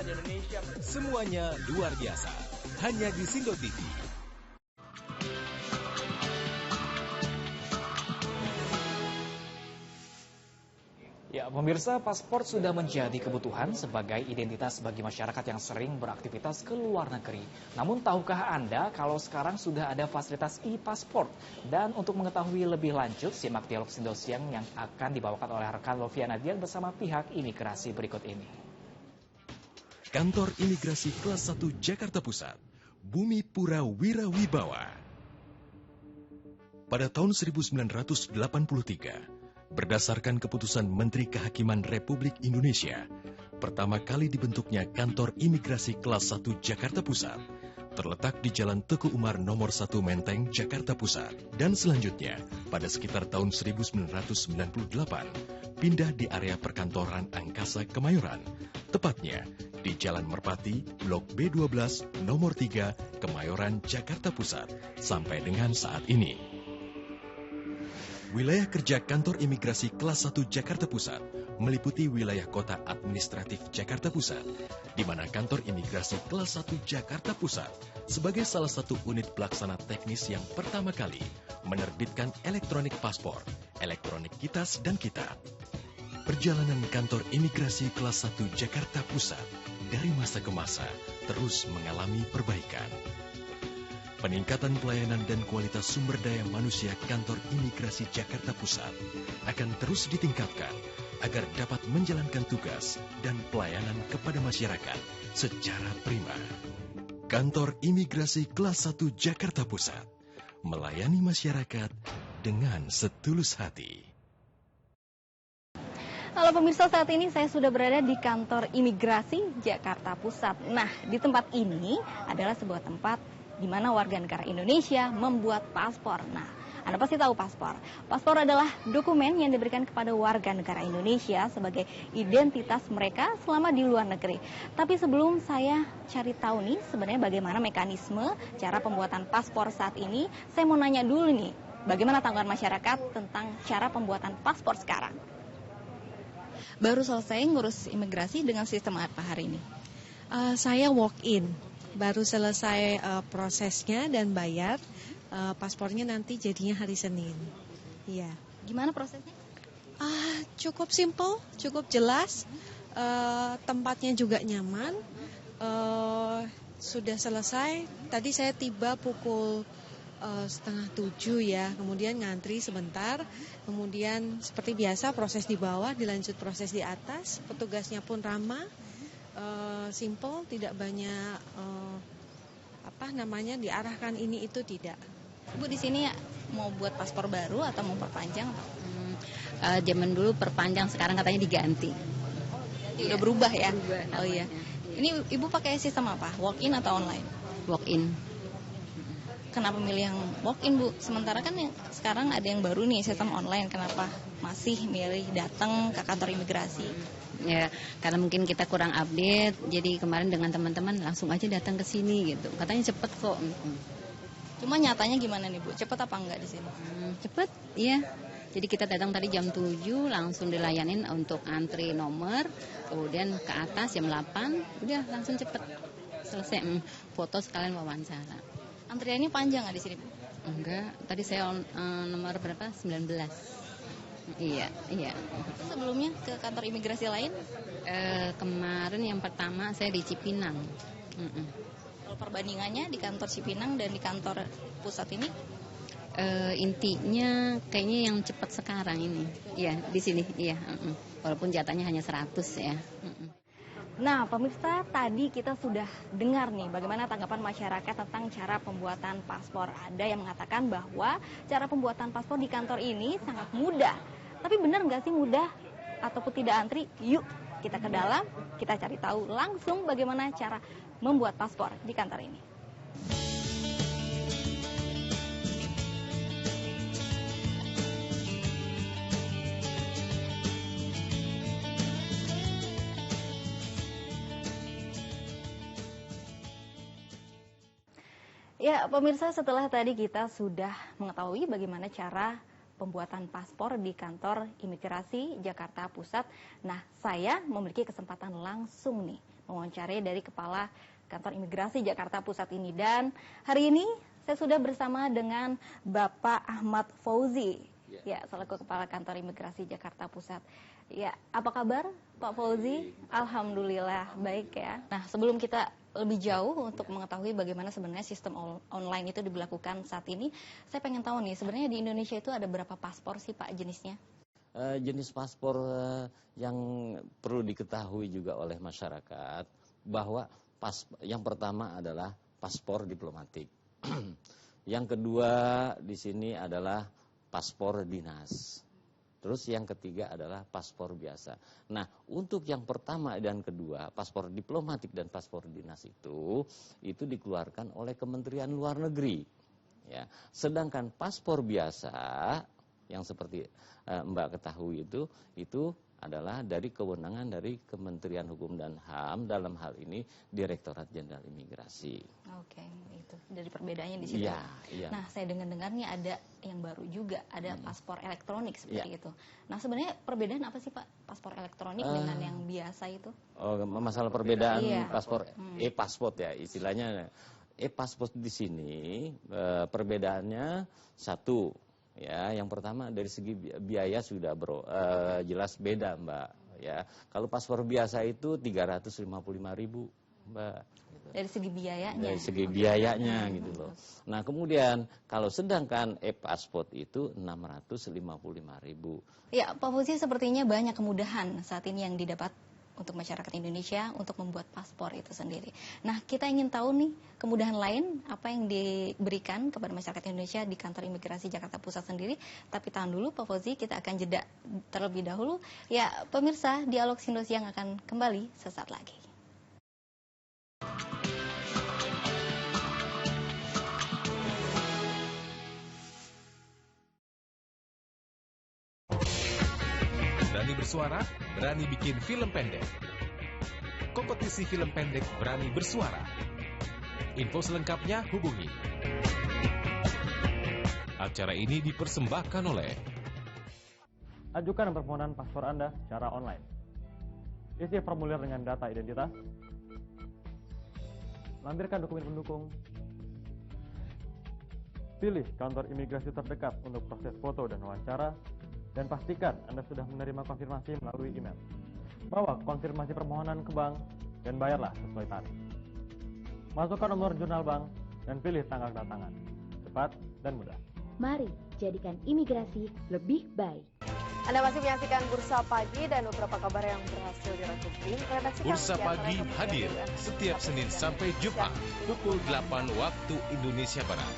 di Indonesia. Semuanya luar biasa, hanya di Sindo TV. Ya, pemirsa, paspor sudah menjadi kebutuhan sebagai identitas bagi masyarakat yang sering beraktivitas ke luar negeri. Namun, tahukah Anda kalau sekarang sudah ada fasilitas e-pasport? Dan untuk mengetahui lebih lanjut, simak dialog Sindo Siang yang akan dibawakan oleh rekan Loviana Dian bersama pihak imigrasi berikut ini. Kantor Imigrasi Kelas 1 Jakarta Pusat, Bumi Pura Wirawibawa. Pada tahun 1983, berdasarkan keputusan Menteri Kehakiman Republik Indonesia, pertama kali dibentuknya Kantor Imigrasi Kelas 1 Jakarta Pusat, terletak di Jalan Teguh Umar nomor 1 Menteng, Jakarta Pusat. Dan selanjutnya, pada sekitar tahun 1998, pindah di area perkantoran Angkasa Kemayoran, tepatnya di Jalan Merpati, Blok B12, nomor 3, Kemayoran, Jakarta Pusat, sampai dengan saat ini. Wilayah kerja Kantor Imigrasi Kelas 1 Jakarta Pusat meliputi wilayah kota administratif Jakarta Pusat, di mana Kantor Imigrasi Kelas 1 Jakarta Pusat sebagai salah satu unit pelaksana teknis yang pertama kali menerbitkan elektronik paspor, elektronik kitas dan kitab. Perjalanan Kantor Imigrasi Kelas 1 Jakarta Pusat dari masa ke masa terus mengalami perbaikan. Peningkatan pelayanan dan kualitas sumber daya manusia Kantor Imigrasi Jakarta Pusat akan terus ditingkatkan agar dapat menjalankan tugas dan pelayanan kepada masyarakat secara prima. Kantor Imigrasi Kelas 1 Jakarta Pusat melayani masyarakat dengan setulus hati. Halo pemirsa, saat ini saya sudah berada di Kantor Imigrasi Jakarta Pusat. Nah, di tempat ini adalah sebuah tempat di mana warga negara Indonesia membuat paspor. Nah, Anda pasti tahu paspor. Paspor adalah dokumen yang diberikan kepada warga negara Indonesia sebagai identitas mereka selama di luar negeri. Tapi sebelum saya cari tahu nih sebenarnya bagaimana mekanisme cara pembuatan paspor saat ini, saya mau nanya dulu nih, bagaimana tanggapan masyarakat tentang cara pembuatan paspor sekarang? Baru selesai ngurus imigrasi dengan sistem apa hari ini? Saya walk-in. Baru selesai prosesnya dan bayar, paspornya nanti jadinya hari Senin. Iya. Gimana prosesnya? Cukup simple, cukup jelas, tempatnya juga nyaman. Sudah selesai. Tadi saya tiba pukul 6:30 ya, kemudian ngantri sebentar, kemudian seperti biasa proses di bawah, dilanjut proses di atas, petugasnya pun ramah. Simple, tidak banyak diarahkan ini itu, tidak. Bu di sini mau buat paspor baru atau mau perpanjang? Zaman dulu perpanjang, sekarang katanya diganti. Udah berubah ya? Berubah, oh iya. Ini ibu pakai sistem apa? Walk-in atau online? Walk-in. Kenapa milih yang walk-in, Bu? Sementara kan sekarang ada yang baru nih, sistem online. Kenapa masih milih datang ke kantor imigrasi? Ya, karena mungkin kita kurang update. Jadi kemarin dengan teman-teman langsung aja datang ke sini gitu. Katanya cepet kok. Cuma nyatanya gimana nih, Bu? Cepet apa enggak di sini? Cepet, iya. Jadi kita datang tadi jam 7, langsung dilayanin untuk antri nomor. Kemudian ke atas jam 8, udah langsung cepet. Selesai, foto sekalian wawancara. Antriannya panjang nggak di sini, Bu? Enggak, tadi saya nomor berapa? 19. Iya. Sebelumnya ke kantor imigrasi lain? Kemarin yang pertama saya di Cipinang. Kalau perbandingannya di kantor Cipinang dan di kantor pusat ini? Intinya kayaknya yang cepat sekarang ini. Iya, di sini. Iya. Walaupun jatahnya hanya 100 ya. Nah, pemirsa, tadi kita sudah dengar nih bagaimana tanggapan masyarakat tentang cara pembuatan paspor. Ada yang mengatakan bahwa cara pembuatan paspor di kantor ini sangat mudah. Tapi benar nggak sih mudah ataupun tidak antri? Yuk kita ke dalam, kita cari tahu langsung bagaimana cara membuat paspor di kantor ini. Ya, pemirsa, setelah tadi kita sudah mengetahui bagaimana cara pembuatan paspor di kantor imigrasi Jakarta Pusat. Nah, saya memiliki kesempatan langsung nih mewawancarai dari Kepala Kantor Imigrasi Jakarta Pusat ini. Dan hari ini saya sudah bersama dengan Bapak Ahmad Fauzi, ya, selaku Kepala Kantor Imigrasi Jakarta Pusat. Ya, apa kabar Pak Fauzi? Alhamdulillah baik ya. Nah, sebelum kita lebih jauh untuk mengetahui bagaimana sebenarnya sistem online itu diberlakukan saat ini, saya pengen tahu nih, sebenarnya di Indonesia itu ada berapa paspor sih Pak jenisnya? Jenis paspor yang perlu diketahui juga oleh masyarakat bahwa yang pertama adalah paspor diplomatik. Yang kedua di sini adalah paspor dinas. Terus yang ketiga adalah paspor biasa. Nah, untuk yang pertama dan kedua, paspor diplomatik dan paspor dinas itu dikeluarkan oleh Kementerian Luar Negeri. Ya. Sedangkan paspor biasa yang seperti Mbak ketahui itu adalah dari kewenangan dari Kementerian Hukum dan HAM, dalam hal ini Direktorat Jenderal Imigrasi. Oke, itu dari perbedaannya di situ. Iya. Nah, saya dengar-dengarnya ada yang baru juga, ada paspor elektronik seperti itu. Nah, sebenarnya perbedaan apa sih Pak paspor elektronik dengan yang biasa itu? Oh, masalah perbedaan paspor e-pasport ya istilahnya. E-pasport di sini perbedaannya satu. Ya, yang pertama dari segi biaya sudah jelas beda, Mbak. Ya, kalau paspor biasa itu 355.000, Mbak. Dari segi biayanya. Dari segi biayanya gitu loh. Nah, kemudian kalau sedangkan e-pasport itu 655.000. Ya, Pak Fauzi, sepertinya banyak kemudahan saat ini yang didapat untuk masyarakat Indonesia untuk membuat paspor itu sendiri. Nah, kita ingin tahu nih kemudahan lain apa yang diberikan kepada masyarakat Indonesia di Kantor Imigrasi Jakarta Pusat sendiri. Tapi tahan dulu Pak Fauzi, kita akan jeda terlebih dahulu. Ya, pemirsa, Dialog Sindo Siang akan kembali sesaat lagi. Berani bersuara, berani bikin film pendek. Kompetisi film pendek Berani Bersuara. Info selengkapnya hubungi. Acara ini dipersembahkan oleh Ajukan permohonan paspor Anda secara online. Isi formulir dengan data identitas. Lampirkan dokumen pendukung. Pilih kantor imigrasi terdekat untuk proses foto dan wawancara. Dan pastikan Anda sudah menerima konfirmasi melalui email. Bawa konfirmasi permohonan ke bank dan bayarlah sesuai tarif. Masukkan nomor jurnal bank dan pilih tanggal kedatangan. Cepat dan mudah. Mari jadikan imigrasi lebih baik. Anda masih menyaksikan Bursa Pagi dan beberapa kabar yang berhasil dirangkum tim. Bursa Pagi hadir setiap Senin sampai Jumat pukul 8 waktu Indonesia Barat.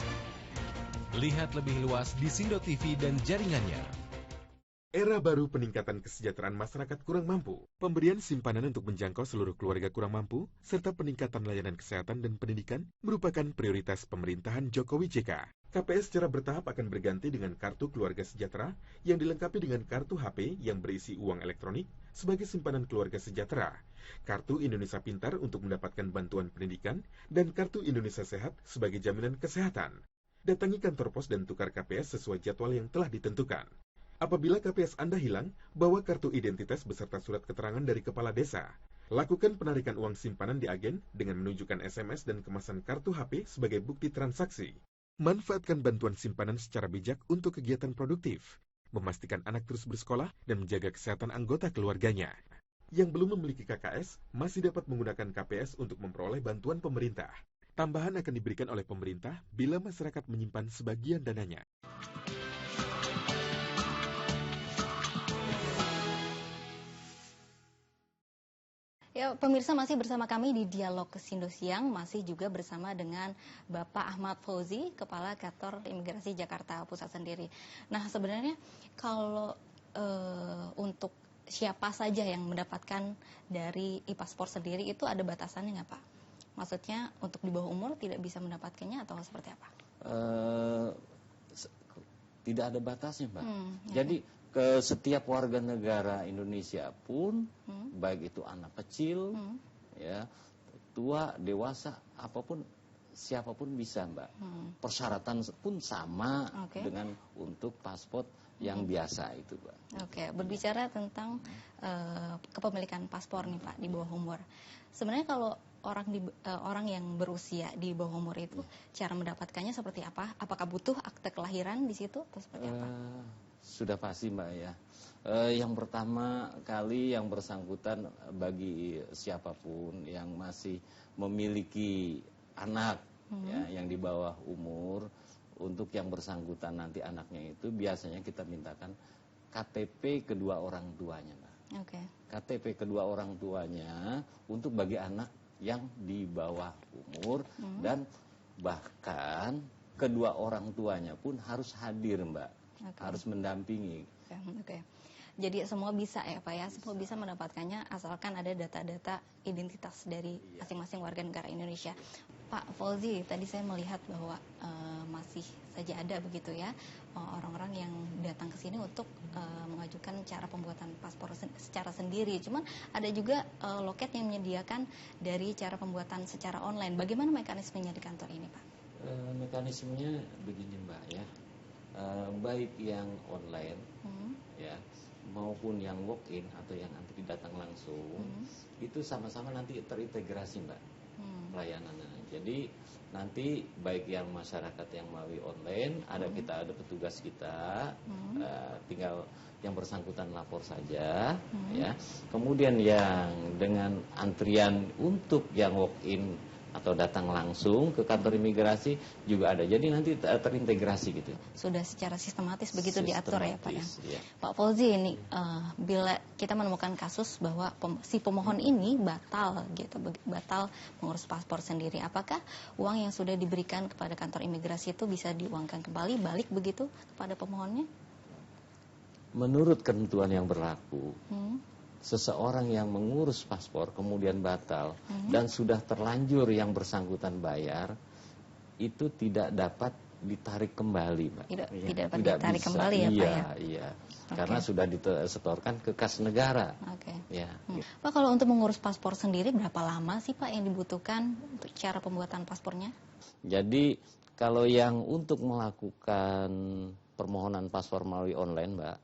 Lihat lebih luas di Sindo TV dan jaringannya. Era baru peningkatan kesejahteraan masyarakat kurang mampu, pemberian simpanan untuk menjangkau seluruh keluarga kurang mampu, serta peningkatan layanan kesehatan dan pendidikan merupakan prioritas pemerintahan Jokowi JK. KPS secara bertahap akan berganti dengan Kartu Keluarga Sejahtera yang dilengkapi dengan kartu HP yang berisi uang elektronik sebagai simpanan keluarga sejahtera, Kartu Indonesia Pintar untuk mendapatkan bantuan pendidikan, dan Kartu Indonesia Sehat sebagai jaminan kesehatan. Datangi kantor pos dan tukar KPS sesuai jadwal yang telah ditentukan. Apabila KPS Anda hilang, bawa kartu identitas beserta surat keterangan dari kepala desa. Lakukan penarikan uang simpanan di agen dengan menunjukkan SMS dan kemasan kartu HP sebagai bukti transaksi. Manfaatkan bantuan simpanan secara bijak untuk kegiatan produktif, memastikan anak terus bersekolah dan menjaga kesehatan anggota keluarganya. Yang belum memiliki KKS masih dapat menggunakan KPS untuk memperoleh bantuan pemerintah. Tambahan akan diberikan oleh pemerintah bila masyarakat menyimpan sebagian dananya. Ya, pemirsa, masih bersama kami di Dialog Sindo Siang, masih juga bersama dengan Bapak Ahmad Fauzi, Kepala Kantor Imigrasi Jakarta Pusat sendiri. Nah, sebenarnya kalau untuk siapa saja yang mendapatkan dari e-paspor sendiri itu ada batasannya nggak Pak? Maksudnya untuk di bawah umur tidak bisa mendapatkannya atau seperti apa? Tidak ada batasnya, Mbak. Jadi ke setiap warga negara Indonesia pun, baik itu anak kecil, ya, tua, dewasa, apapun, siapapun bisa, Mbak. Persyaratan pun sama dengan untuk paspor yang biasa itu, Pak. Oke, berbicara tentang kepemilikan paspor nih Pak di bawah umur. Sebenarnya kalau orang yang berusia di bawah umur itu cara mendapatkannya seperti apa? Apakah butuh akte kelahiran di situ atau seperti apa? Sudah pasti Mbak ya. Yang pertama kali yang bersangkutan bagi siapapun yang masih memiliki anak ya, yang di bawah umur, untuk yang bersangkutan nanti anaknya itu biasanya kita mintakan KTP kedua orang tuanya, Mbak. KTP kedua orang tuanya untuk bagi anak yang di bawah umur dan bahkan kedua orang tuanya pun harus hadir, Mbak. Harus mendampingi. Jadi semua bisa ya Pak ya, semua bisa mendapatkannya asalkan ada data-data identitas dari masing-masing warga negara Indonesia. Pak Fauzi, tadi saya melihat bahwa masih saja ada begitu ya orang-orang yang datang ke sini untuk mengajukan cara pembuatan paspor secara sendiri. Cuman ada juga loket yang menyediakan dari cara pembuatan secara online. Bagaimana mekanismenya di kantor ini Pak? Mekanismenya begini Mbak ya, baik yang online ya maupun yang walk-in atau yang antri datang langsung itu sama-sama nanti terintegrasi Mbak pelayanannya. Jadi nanti baik yang masyarakat yang melalui online kita ada petugas kita, tinggal yang bersangkutan lapor saja ya. Kemudian yang dengan antrian untuk yang walk-in atau datang langsung ke kantor imigrasi juga ada. Jadi nanti terintegrasi gitu. Sudah secara sistematis begitu diatur ya Pak ya. Ya. Pak Fauzi, ini bila kita menemukan kasus bahwa si pemohon ini batal mengurus paspor sendiri, apakah uang yang sudah diberikan kepada kantor imigrasi itu bisa diuangkan kembali balik begitu kepada pemohonnya? Menurut ketentuan yang berlaku, seseorang yang mengurus paspor kemudian batal dan sudah terlanjur yang bersangkutan bayar, itu tidak dapat ditarik kembali, Mbak. Tidak dapat ditarik bisa. Kembali ya, Pak ya? Iya. Karena sudah disetorkan ke kas negara. Ya. Pak, kalau untuk mengurus paspor sendiri berapa lama sih Pak yang dibutuhkan untuk cara pembuatan paspornya? Jadi kalau yang untuk melakukan permohonan paspor melalui online, Mbak,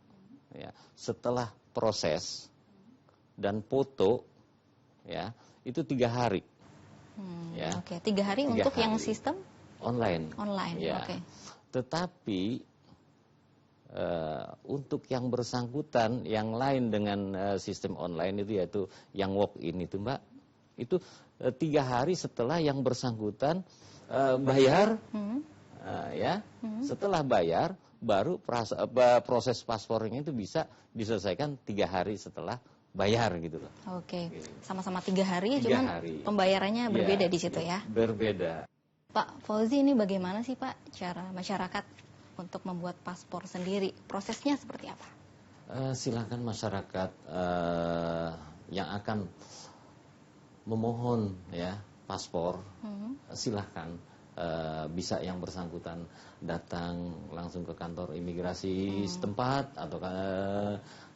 ya, setelah proses dan foto ya itu 3 hari. Ya. 3 hari untuk hari. Yang sistem online. Ya. Tetapi untuk yang bersangkutan yang lain dengan sistem online itu yaitu yang walk-in itu Mbak, itu 3 hari setelah yang bersangkutan bayar ya. Setelah bayar baru proses paspornya itu bisa diselesaikan 3 hari setelah bayar gitu loh. Sama-sama 3 hari, cuman pembayarannya berbeda di situ ya? Berbeda. Pak Fauzi, ini bagaimana sih Pak cara masyarakat untuk membuat paspor sendiri? Prosesnya seperti apa? Silakan masyarakat yang akan memohon ya paspor, silakan bisa yang bersangkutan datang langsung ke kantor imigrasi setempat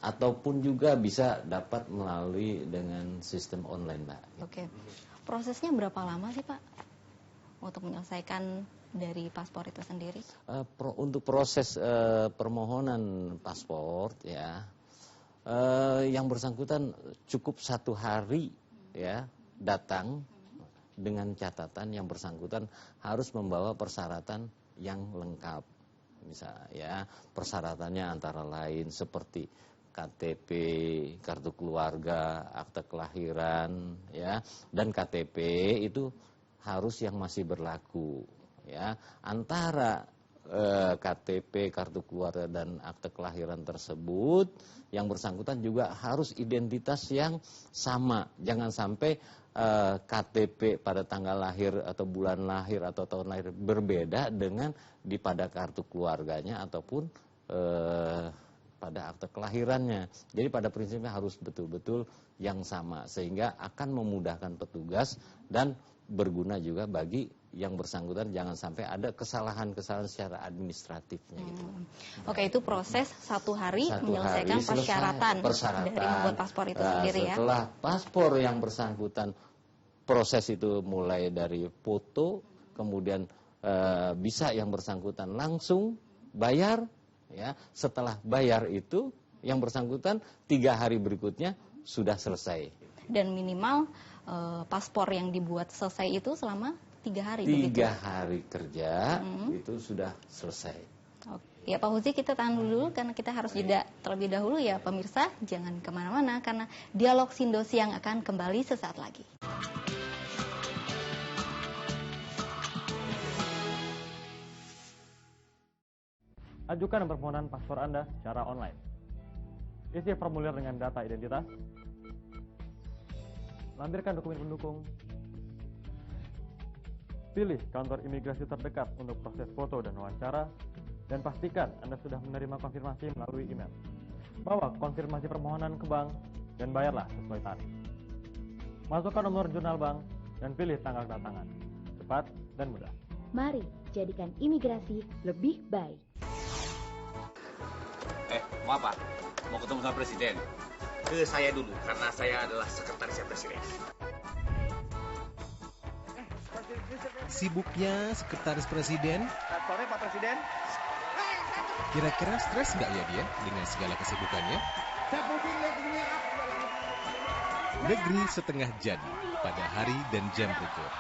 ataupun juga bisa dapat melalui dengan sistem online, Mbak. Prosesnya berapa lama sih Pak untuk menyelesaikan dari paspor itu sendiri? Untuk proses permohonan paspor ya, yang bersangkutan cukup 1 hari ya datang, dengan catatan yang bersangkutan harus membawa persyaratan yang lengkap. Misalnya ya, persyaratannya antara lain seperti KTP, kartu keluarga, akte kelahiran ya, dan KTP itu harus yang masih berlaku ya. Antara KTP, kartu keluarga dan akte kelahiran tersebut yang bersangkutan juga harus identitas yang sama. Jangan sampai KTP pada tanggal lahir atau bulan lahir atau tahun lahir berbeda dengan pada kartu keluarganya ataupun pada akte kelahirannya. Jadi pada prinsipnya harus betul-betul yang sama sehingga akan memudahkan petugas dan berguna juga bagi yang bersangkutan, jangan sampai ada kesalahan-kesalahan secara administratifnya gitu. Itu proses 1 hari menyelesaikan persyaratan dari membuat paspor itu sendiri ya. Setelah paspor yang bersangkutan, proses itu mulai dari foto, kemudian bisa yang bersangkutan langsung bayar Ya, setelah bayar itu yang bersangkutan 3 hari berikutnya sudah selesai. Dan minimal paspor yang dibuat selesai itu selama 3 hari. 3 begitu? hari kerja itu sudah selesai. Ya Pak Fauzi, kita tahan dulu karena kita harus jeda terlebih dahulu ya pemirsa. Jangan kemana-mana karena dialog Sindo Siang akan kembali sesaat lagi. Ajukan permohonan paspor Anda secara online. Isi formulir dengan data identitas. Lampirkan dokumen pendukung. Pilih kantor imigrasi terdekat untuk proses foto dan wawancara. Dan pastikan Anda sudah menerima konfirmasi melalui email. Bawa konfirmasi permohonan ke bank dan bayarlah sesuai tarif. Masukkan nomor jurnal bank dan pilih tanggal kedatangan. Cepat dan mudah. Mari jadikan imigrasi lebih baik. Mau apa? Mau ketemu sama presiden? Ke saya dulu, karena saya adalah sekretarisnya presiden. Sibuknya sekretaris presiden? Sore Pak Presiden. Kira-kira stres nggak ya dia dengan segala kesibukannya? Negeri setengah jadi pada hari dan jam berikut.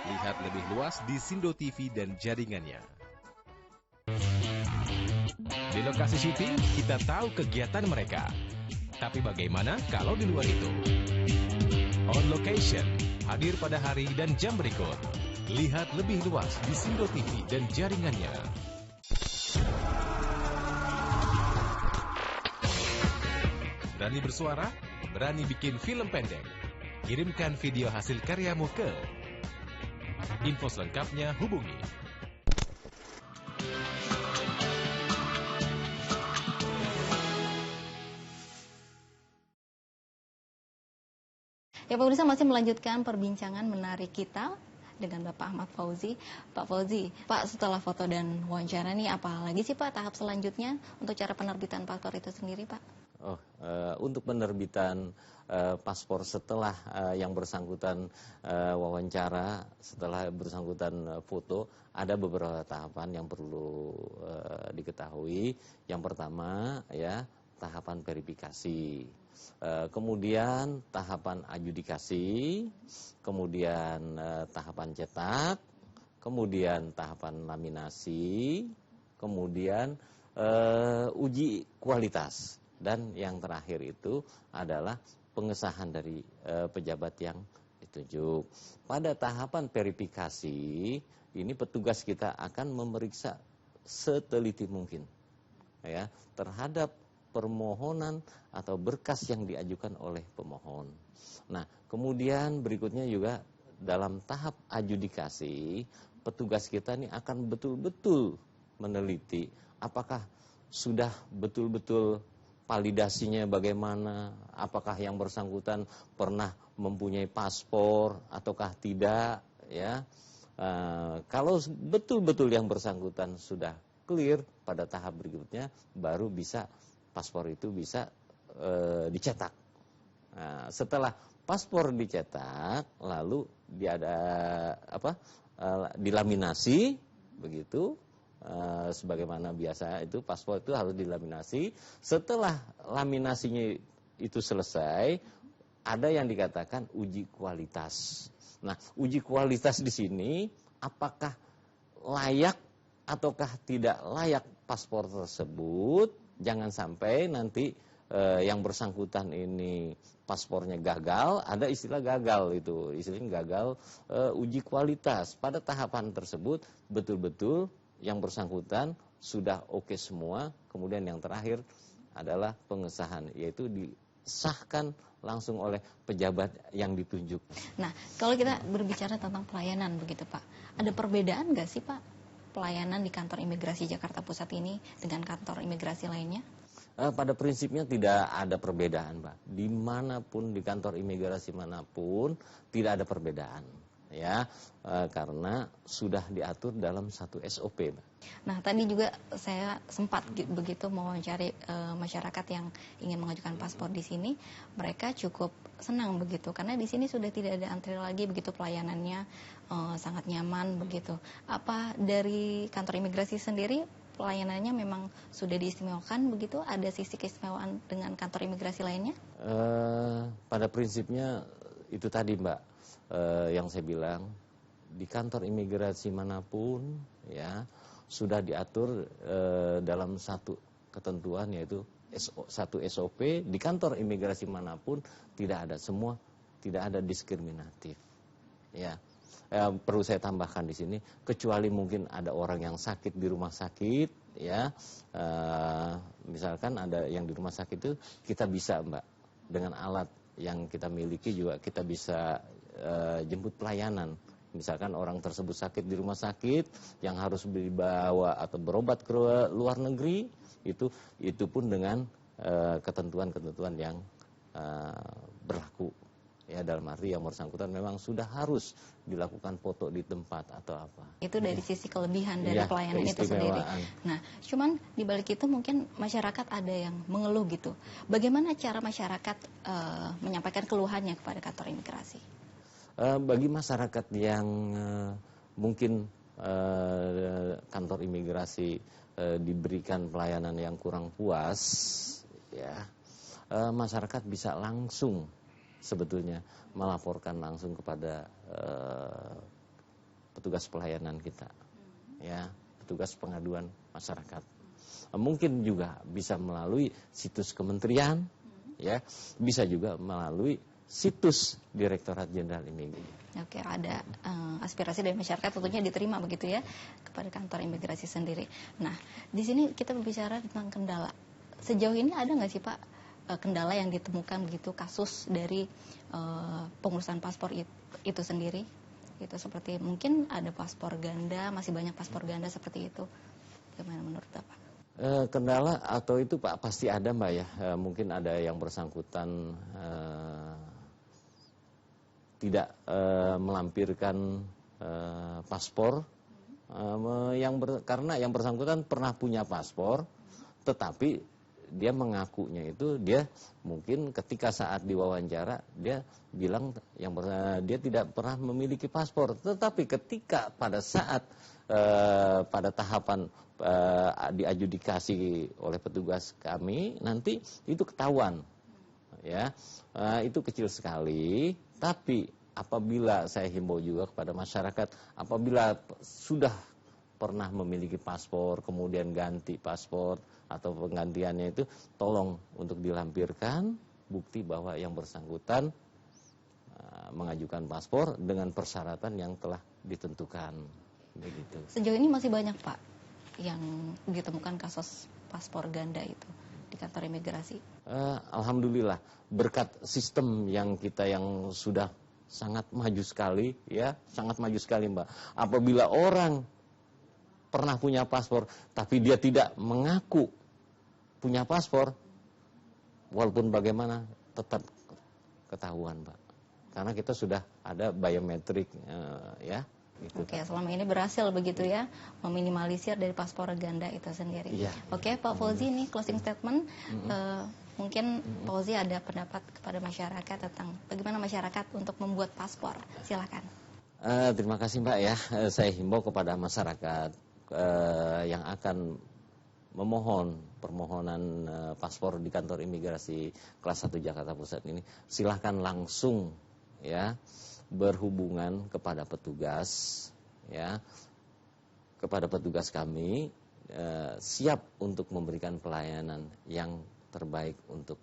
Lihat lebih luas di Sindo TV dan jaringannya. Di lokasi syuting, kita tahu kegiatan mereka. Tapi bagaimana kalau di luar itu? On location, hadir pada hari dan jam berikut. Lihat lebih luas di Sindo TV dan jaringannya. Berani bersuara, berani bikin film pendek. Kirimkan video hasil karyamu ke info selengkapnya hubungi. Ya Pak Fauzi, masih melanjutkan perbincangan menarik kita dengan Bapak Ahmad Fauzi. Pak Fauzi, Pak setelah foto dan wawancara nih apa lagi sih Pak tahap selanjutnya untuk cara penerbitan paspor itu sendiri Pak? Untuk penerbitan paspor setelah yang bersangkutan wawancara, setelah bersangkutan foto, ada beberapa tahapan yang perlu diketahui. Yang pertama ya tahapan verifikasi. Kemudian tahapan adjudikasi, kemudian tahapan cetak, kemudian tahapan laminasi, kemudian uji kualitas, dan yang terakhir itu adalah pengesahan dari pejabat yang ditunjuk. Pada tahapan verifikasi ini petugas kita akan memeriksa seteliti mungkin ya terhadap permohonan atau berkas yang diajukan oleh pemohon. Nah, kemudian berikutnya juga dalam tahap adjudikasi, petugas kita ini akan betul-betul meneliti apakah sudah betul-betul validasinya bagaimana, apakah yang bersangkutan pernah mempunyai paspor ataukah tidak, ya. Kalau betul-betul yang bersangkutan sudah clear, pada tahap berikutnya baru bisa paspor itu bisa dicetak. Nah, setelah paspor dicetak, lalu dilaminasi, begitu. Sebagaimana biasa itu paspor itu harus dilaminasi. Setelah laminasinya itu selesai, ada yang dikatakan uji kualitas. Nah, uji kualitas di sini apakah layak ataukah tidak layak paspor tersebut. Jangan sampai nanti yang bersangkutan ini paspornya gagal, ada istilah gagal itu, istilahnya gagal uji kualitas. Pada tahapan tersebut betul-betul yang bersangkutan sudah oke semua, kemudian yang terakhir adalah pengesahan, yaitu disahkan langsung oleh pejabat yang ditunjuk. Nah, kalau kita berbicara tentang pelayanan begitu Pak, ada perbedaan nggak sih Pak pelayanan di kantor imigrasi Jakarta Pusat ini dengan kantor imigrasi lainnya? Pada prinsipnya tidak ada perbedaan, Pak. Dimanapun, di kantor imigrasi manapun tidak ada perbedaan, ya, karena sudah diatur dalam satu SOP, Pak. Nah, tadi juga saya sempat begitu mewawancari masyarakat yang ingin mengajukan paspor di sini, mereka cukup senang begitu karena di sini sudah tidak ada antri lagi begitu, pelayanannya sangat nyaman begitu. Apa dari kantor imigrasi sendiri pelayanannya memang sudah diistimewakan begitu? Ada sisi keistimewaan dengan kantor imigrasi lainnya? Pada prinsipnya itu tadi Mbak, yang saya bilang, di kantor imigrasi manapun ya sudah diatur dalam satu ketentuan, yaitu satu SOP. Di kantor imigrasi manapun tidak ada diskriminatif ya. Perlu saya tambahkan di sini, kecuali mungkin ada orang yang sakit di rumah sakit ya, misalkan ada yang di rumah sakit itu, kita bisa Mbak, dengan alat yang kita miliki juga kita bisa jemput pelayanan. Misalkan orang tersebut sakit di rumah sakit yang harus dibawa atau berobat ke luar negeri, itu pun dengan ketentuan-ketentuan yang berlaku. Ya, dalam arti yang bersangkutan memang sudah harus dilakukan foto di tempat atau apa. Itu dari sisi kelebihan dari pelayanan itu sendiri. Nah, cuman di balik itu mungkin masyarakat ada yang mengeluh gitu. Bagaimana cara masyarakat menyampaikan keluhannya kepada kantor imigrasi? Bagi masyarakat yang mungkin kantor imigrasi diberikan pelayanan yang kurang puas, ya, masyarakat bisa langsung sebetulnya melaporkan langsung kepada petugas pelayanan kita, ya, petugas pengaduan masyarakat. Mungkin juga bisa melalui situs kementerian, ya, bisa juga melalui situs Direktorat Jenderal Imigrasi. Oke, ada aspirasi dari masyarakat tentunya diterima begitu ya kepada kantor imigrasi sendiri. Nah, di sini kita berbicara tentang kendala. Sejauh ini ada nggak sih Pak kendala yang ditemukan begitu kasus dari pengurusan paspor itu sendiri? Gitu, seperti mungkin ada paspor ganda, masih banyak paspor ganda seperti itu. Bagaimana menurut Bapak? Kendala atau itu Pak pasti ada Mbak ya. Mungkin ada yang bersangkutan tidak melampirkan paspor karena yang bersangkutan pernah punya paspor, tetapi dia mengakunya itu dia mungkin ketika saat diwawancara dia bilang dia tidak pernah memiliki paspor, tetapi ketika pada saat pada tahapan diadjudikasi oleh petugas kami nanti itu ketahuan ya. Itu kecil sekali, tapi apabila saya himbau juga kepada masyarakat, apabila sudah pernah memiliki paspor kemudian ganti paspor atau penggantiannya itu, tolong untuk dilampirkan bukti bahwa yang bersangkutan mengajukan paspor dengan persyaratan yang telah ditentukan. Begitu. Sejauh ini masih banyak Pak yang ditemukan kasus paspor ganda itu di kantor imigrasi. Alhamdulillah berkat sistem yang kita yang sudah sangat maju sekali ya, sangat maju sekali Mbak. Apabila orang pernah punya paspor tapi dia tidak mengaku punya paspor, walaupun bagaimana tetap ketahuan Pak, karena kita sudah ada biometrik ya gitu. Oke, selama ini berhasil begitu ya meminimalisir dari paspor ganda itu sendiri. Iya. Oke, Pak Fauzi, ini closing statement. Mungkin Pak Fauzi ada pendapat kepada masyarakat tentang bagaimana masyarakat untuk membuat paspor. Silakan. Terima kasih Mbak ya. Saya himbau kepada masyarakat yang akan memohon permohonan paspor di kantor imigrasi kelas 1 Jakarta Pusat ini, silahkan langsung ya berhubungan kepada petugas ya, kepada petugas kami, siap untuk memberikan pelayanan yang terbaik untuk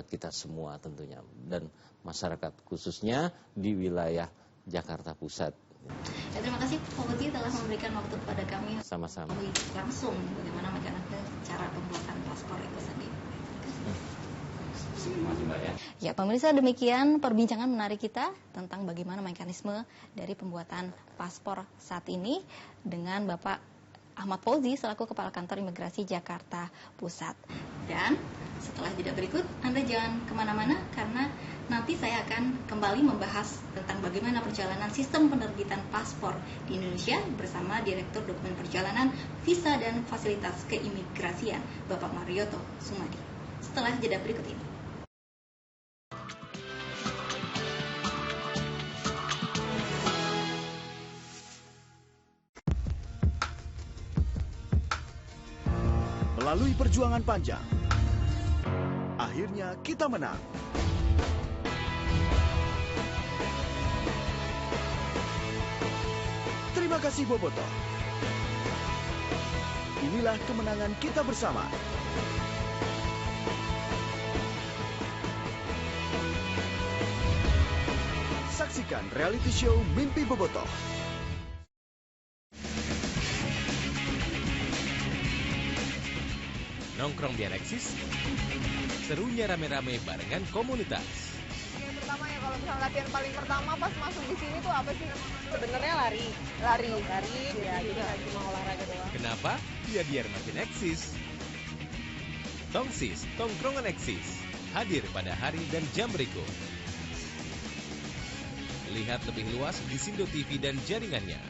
kita semua tentunya, dan masyarakat khususnya di wilayah Jakarta Pusat. Ya, terima kasih Pak Fauzi telah memberikan waktu kepada kami. Sama-sama. Langsung bagaimana masyarakat cara pembuatan paspor itu sendiri. Ya, pemirsa, demikian perbincangan menarik kita tentang bagaimana mekanisme dari pembuatan paspor saat ini dengan Bapak Ahmad Fauzi selaku Kepala Kantor Imigrasi Jakarta Pusat. Dan setelah jeda berikut, Anda jangan kemana-mana karena nanti saya akan kembali membahas tentang bagaimana perjalanan sistem penerbitan paspor di Indonesia bersama Direktur Dokumen Perjalanan, Visa dan Fasilitas Keimigrasian, Bapak Marioto Sumadi. Setelah jeda berikut ini. Melalui perjuangan panjang, akhirnya kita menang. Terima kasih Bobotoh. Inilah kemenangan kita bersama. Saksikan reality show Mimpi Bobotoh. Nongkrong biar eksis, serunya rame-rame barengan komunitas. Yang pertama ya, kalau misalnya latihan paling pertama pas masuk di sini tuh apa sih? Sebenarnya lari, ya, jadi cuma olahraga doang. Kenapa? Ya biar makin eksis. Tongsis, tongkrongan eksis, hadir pada hari dan jam berikut. Lihat lebih luas di Sindo TV dan jaringannya.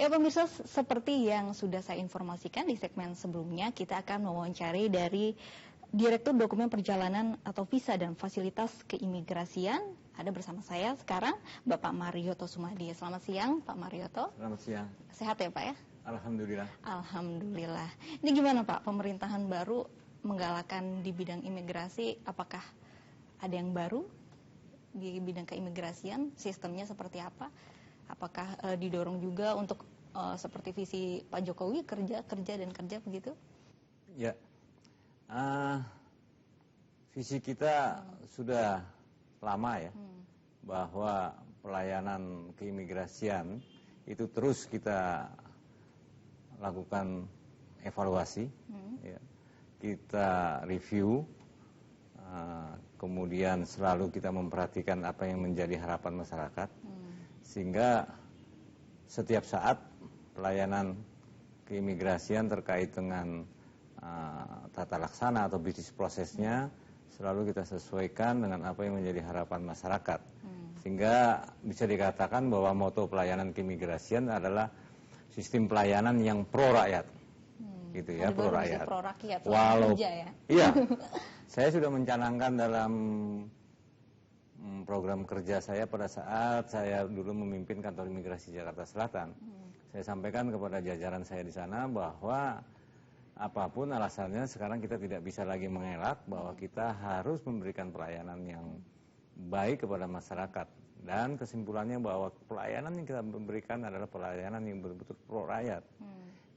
Ya pemirsa, seperti yang sudah saya informasikan di segmen sebelumnya, kita akan mewawancari dari Direktur Dokumen Perjalanan atau Visa dan Fasilitas Keimigrasian. Ada bersama saya sekarang Bapak Marioto Sumadi. Selamat siang Pak Marioto. Selamat siang. Sehat ya Pak ya? Alhamdulillah. Alhamdulillah. Ini gimana Pak, pemerintahan baru menggalakkan di bidang imigrasi, apakah ada yang baru di bidang keimigrasian? Sistemnya seperti apa? Apakah didorong juga untuk seperti visi Pak Jokowi, kerja dan kerja begitu? Ya, visi kita sudah lama ya, bahwa pelayanan keimigrasian itu terus kita lakukan evaluasi, ya. Kita review, kemudian selalu kita memperhatikan apa yang menjadi harapan masyarakat. Sehingga setiap saat pelayanan keimigrasian terkait dengan tata laksana atau bisnis prosesnya selalu kita sesuaikan dengan apa yang menjadi harapan masyarakat. Sehingga bisa dikatakan bahwa moto pelayanan keimigrasian adalah sistem pelayanan yang pro rakyat. Gitu ya, pro rakyat. Pro rakyat, Walau kerja ya. Iya. Saya sudah mencanangkan dalam program kerja saya pada saat saya dulu memimpin kantor imigrasi Jakarta Selatan. Saya sampaikan kepada jajaran saya di sana bahwa apapun alasannya sekarang kita tidak bisa lagi mengelak bahwa kita harus memberikan pelayanan yang baik kepada masyarakat. Dan kesimpulannya bahwa pelayanan yang kita berikan adalah pelayanan yang betul-betul pro rakyat.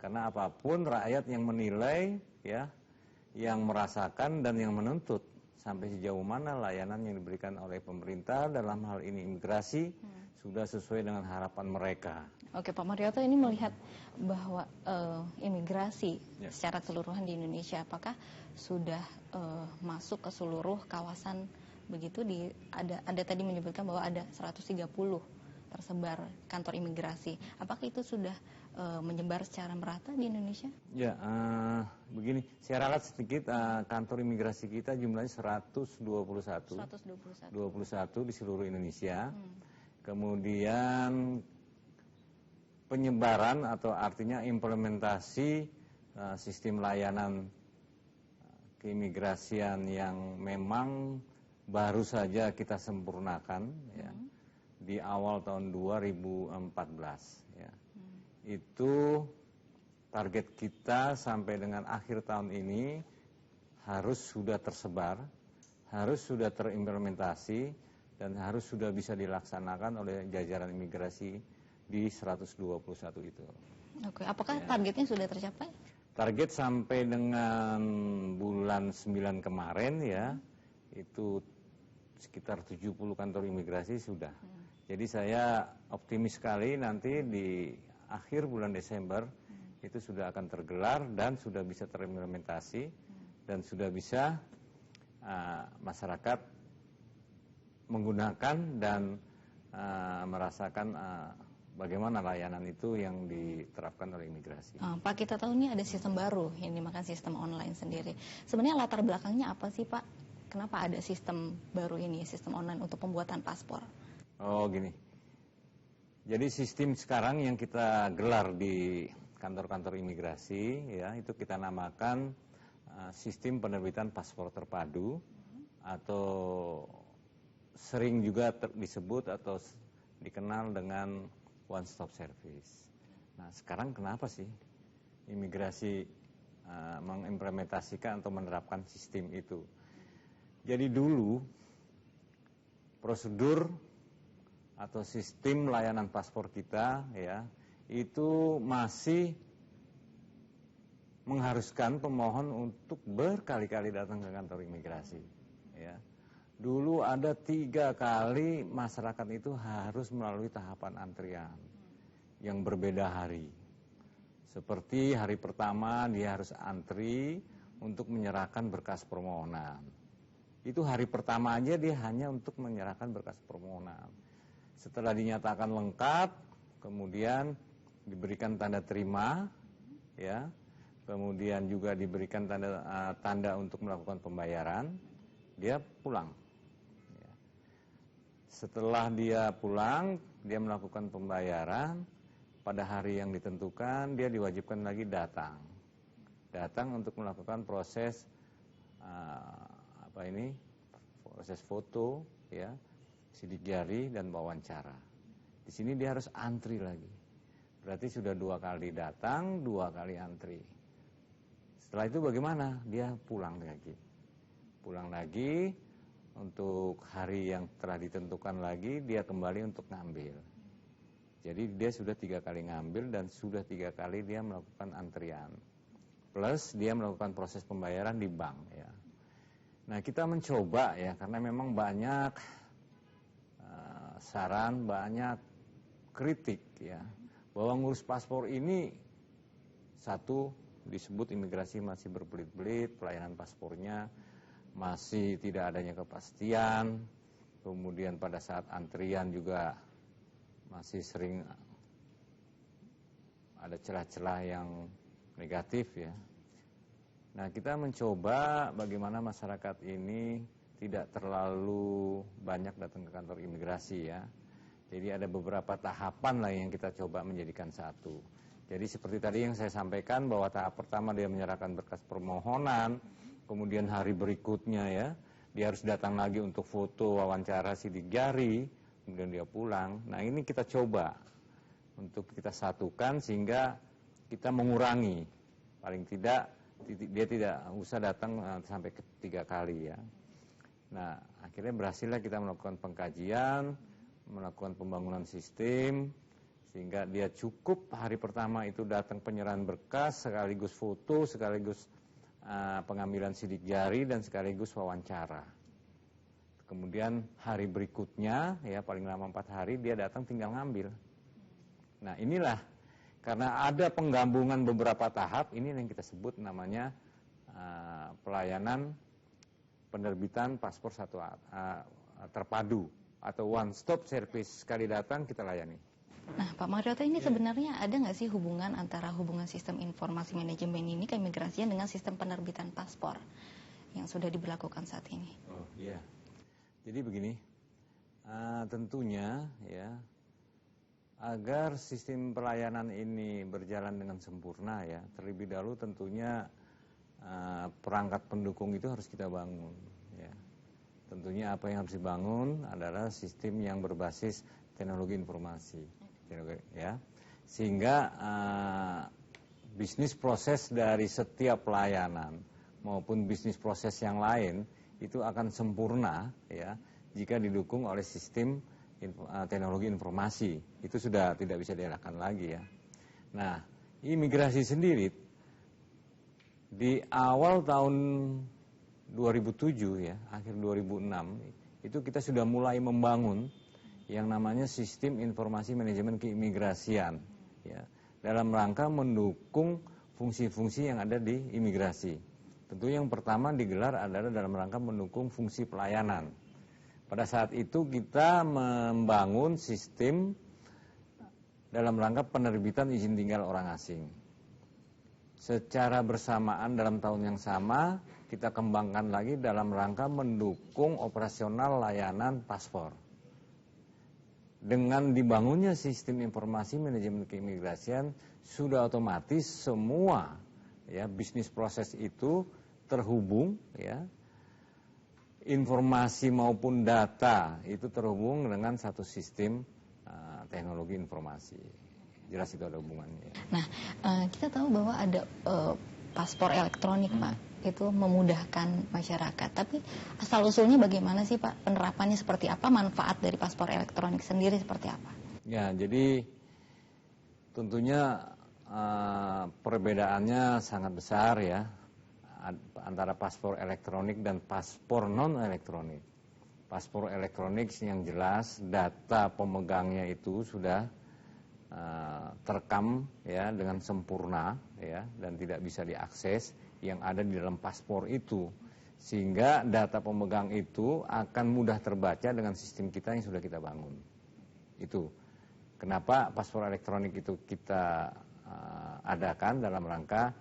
Karena apapun rakyat yang menilai, ya, yang merasakan dan yang menuntut sampai sejauh mana layanan yang diberikan oleh pemerintah dalam hal ini imigrasi sudah sesuai dengan harapan mereka. Oke Pak Marioto, ini melihat bahwa imigrasi secara keseluruhan di Indonesia, apakah sudah masuk ke seluruh kawasan begitu? Ada tadi menyebutkan bahwa ada 130 tersebar kantor imigrasi. Apakah itu sudah menyebar secara merata di Indonesia? Ya, begini, saya ralat sedikit, kantor imigrasi kita jumlahnya 121 di seluruh Indonesia. Kemudian penyebaran atau artinya implementasi sistem layanan keimigrasian yang memang baru saja kita sempurnakan ya, di awal tahun 2014 ya. Itu target kita sampai dengan akhir tahun ini harus sudah tersebar, harus sudah terimplementasi, dan harus sudah bisa dilaksanakan oleh jajaran imigrasi di 121 itu. Oke, apakah targetnya sudah tercapai? Target sampai dengan bulan 9 kemarin ya, itu sekitar 70 kantor imigrasi sudah. Jadi saya optimis sekali nanti di akhir bulan Desember itu sudah akan tergelar dan sudah bisa terimplementasi dan sudah bisa masyarakat menggunakan dan merasakan bagaimana layanan itu yang diterapkan oleh imigrasi. Pak, kita tahu ini ada sistem baru yang dimakan sistem online sendiri. Sebenarnya latar belakangnya apa sih Pak? Kenapa ada sistem baru ini, sistem online untuk pembuatan paspor? Oh gini, jadi sistem sekarang yang kita gelar di kantor-kantor imigrasi ya, itu kita namakan sistem penerbitan paspor terpadu atau sering juga disebut atau dikenal dengan one stop service. Nah, sekarang kenapa sih imigrasi mengimplementasikan atau menerapkan sistem itu? Jadi dulu prosedur atau sistem layanan paspor kita ya itu masih mengharuskan pemohon untuk berkali-kali datang ke kantor imigrasi ya. Dulu ada 3 kali masyarakat itu harus melalui tahapan antrian yang berbeda hari. Seperti hari pertama dia harus antri untuk menyerahkan berkas permohonan. Itu hari pertama aja dia hanya untuk menyerahkan berkas permohonan. Setelah dinyatakan lengkap, kemudian diberikan tanda terima, ya, kemudian juga diberikan tanda untuk melakukan pembayaran, dia pulang. Ya. Setelah dia pulang, dia melakukan pembayaran. Pada hari yang ditentukan, dia diwajibkan lagi datang untuk melakukan proses proses foto, ya, sidik jari dan wawancara. Di sini dia harus antri lagi. Berarti sudah 2 kali datang, 2 kali antri. Setelah itu bagaimana? Dia pulang lagi untuk hari yang telah ditentukan lagi, dia kembali untuk ngambil. Jadi dia sudah 3 kali ngambil dan sudah 3 kali dia melakukan antrian. Plus dia melakukan proses pembayaran di bank, ya. Nah, kita mencoba ya, karena memang banyak saran, banyak kritik ya, bahwa ngurus paspor ini satu disebut imigrasi masih berbelit-belit, pelayanan paspornya masih tidak adanya kepastian, kemudian pada saat antrian juga masih sering ada celah-celah yang negatif ya. Nah, kita mencoba bagaimana masyarakat ini tidak terlalu banyak datang ke kantor imigrasi ya. Jadi ada beberapa tahapan lah yang kita coba menjadikan satu. Jadi seperti tadi yang saya sampaikan bahwa tahap pertama dia menyerahkan berkas permohonan, kemudian hari berikutnya ya, dia harus datang lagi untuk foto, wawancara, sidik jari, kemudian dia pulang. Nah, ini kita coba untuk kita satukan sehingga kita mengurangi, paling tidak dia tidak usah datang sampai 3 kali ya. Nah, akhirnya berhasillah kita melakukan pengkajian, melakukan pembangunan sistem, sehingga dia cukup hari pertama itu datang penyerahan berkas, sekaligus foto, sekaligus pengambilan sidik jari, dan sekaligus wawancara. Kemudian hari berikutnya, ya paling lama 4 hari, dia datang tinggal ngambil. Nah, inilah karena ada penggabungan beberapa tahap, ini yang kita sebut namanya pelayanan penerbitan paspor terpadu atau one stop service. Sekali datang kita layani. Nah, Pak Marioto, ini sebenarnya ada nggak sih hubungan antara hubungan sistem informasi manajemen ini keimigrasian dengan sistem penerbitan paspor yang sudah diberlakukan saat ini? Oh iya, jadi begini, tentunya ya, agar sistem pelayanan ini berjalan dengan sempurna ya, terlebih dahulu tentunya perangkat pendukung itu harus kita bangun ya. Tentunya apa yang harus dibangun adalah sistem yang berbasis teknologi informasi ya. Sehingga bisnis proses dari setiap pelayanan maupun bisnis proses yang lain itu akan sempurna ya jika didukung oleh sistem teknologi informasi. Itu sudah tidak bisa dielakkan lagi ya. Nah, imigrasi sendiri di awal tahun 2007 ya, akhir 2006 itu kita sudah mulai membangun yang namanya sistem informasi manajemen keimigrasian ya, dalam rangka mendukung fungsi-fungsi yang ada di imigrasi. Tentu yang pertama digelar adalah dalam rangka mendukung fungsi pelayanan. Pada saat itu kita membangun sistem dalam rangka penerbitan izin tinggal orang asing. Secara bersamaan dalam tahun yang sama kita kembangkan lagi dalam rangka mendukung operasional layanan paspor. Dengan dibangunnya sistem informasi manajemen keimigrasian, sudah otomatis semua ya bisnis proses itu terhubung ya. informasi maupun data itu terhubung dengan satu sistem teknologi informasi. Jelas itu ada hubungannya. Nah, kita tahu bahwa ada paspor elektronik, Pak. Itu memudahkan masyarakat. Tapi asal-usulnya bagaimana sih, Pak? Penerapannya seperti apa? Manfaat dari paspor elektronik sendiri seperti apa? Ya, jadi tentunya perbedaannya sangat besar ya antara paspor elektronik dan paspor non-elektronik. Paspor elektronik yang jelas data pemegangnya itu sudah terekam ya dengan sempurna ya dan tidak bisa diakses yang ada di dalam paspor itu, sehingga data pemegang itu akan mudah terbaca dengan sistem kita yang sudah kita bangun. Itu kenapa paspor elektronik itu kita adakan dalam rangka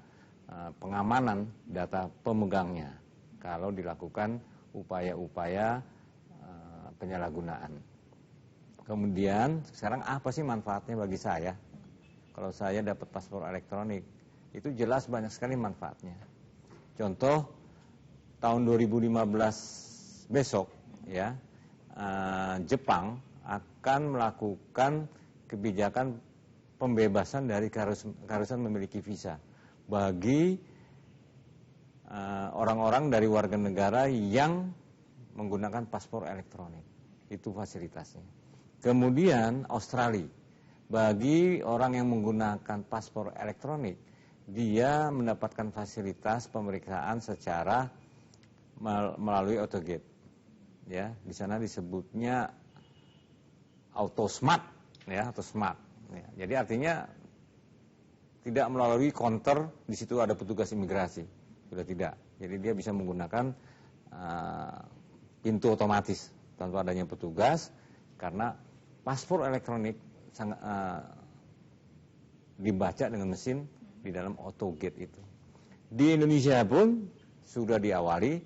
pengamanan data pemegangnya kalau dilakukan upaya-upaya penyalahgunaan. Kemudian sekarang apa sih manfaatnya bagi saya? Kalau saya dapat paspor elektronik, itu jelas banyak sekali manfaatnya. Contoh tahun 2015 besok ya, Jepang akan melakukan kebijakan pembebasan dari keharusan memiliki visa bagi orang-orang dari warga negara yang menggunakan paspor elektronik. Itu fasilitasnya. Kemudian Australia, bagi orang yang menggunakan paspor elektronik, dia mendapatkan fasilitas pemeriksaan secara melalui autogate. Ya, di sana disebutnya autosmart, ya, autosmart. Ya, jadi artinya tidak melalui counter, di situ ada petugas imigrasi, sudah tidak. Jadi dia bisa menggunakan pintu otomatis tanpa adanya petugas, karena paspor elektronik sangat dibaca dengan mesin di dalam autogate itu. Di Indonesia pun sudah diawali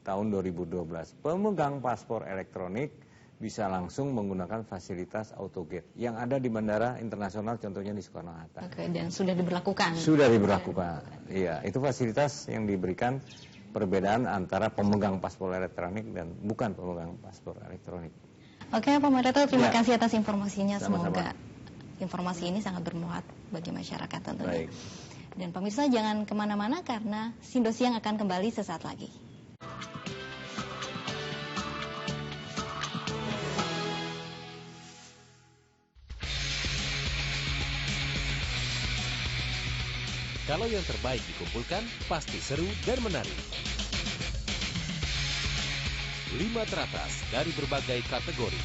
tahun 2012. Pemegang paspor elektronik bisa langsung menggunakan fasilitas autogate yang ada di bandara internasional, contohnya di Soekarno-Hatta. Oke, dan sudah diberlakukan. Sudah diberlakukan. Iya, itu fasilitas yang diberikan, perbedaan antara pemegang paspor elektronik dan bukan pemegang paspor elektronik. Oke, Pak Mareto, terima Ya. kasih atas informasinya. Sama-sama. Semoga informasi ini sangat bermanfaat bagi masyarakat tentunya. Baik. Dan pemirsa jangan kemana-mana karena Sindo Siang akan kembali sesaat lagi. Kalau yang terbaik dikumpulkan, pasti seru dan menarik. 5 teratas dari berbagai kategori.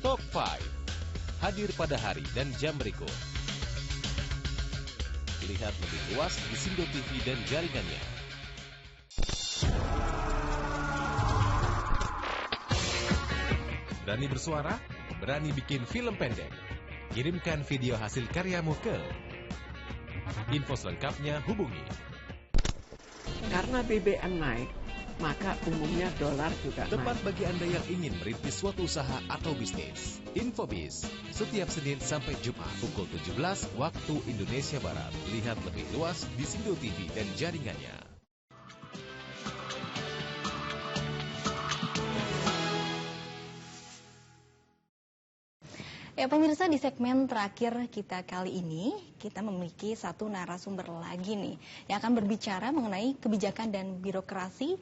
Top 5 hadir pada hari dan jam berikut. Lihat lebih luas di Sindo TV dan jaringannya. Berani bersuara? Berani bikin film pendek? Kirimkan video hasil karyamu ke info selengkapnya hubungi. Karena BBM naik, maka umumnya dolar juga Tepat naik. bagi Anda yang ingin merintis suatu usaha atau bisnis. Infobis, setiap Senin sampai Jumat pukul 17 waktu Indonesia Barat. Lihat lebih luas di Sindo TV dan jaringannya. Ya pemirsa, di segmen terakhir kita kali ini kita memiliki satu narasumber lagi nih yang akan berbicara mengenai kebijakan dan birokrasi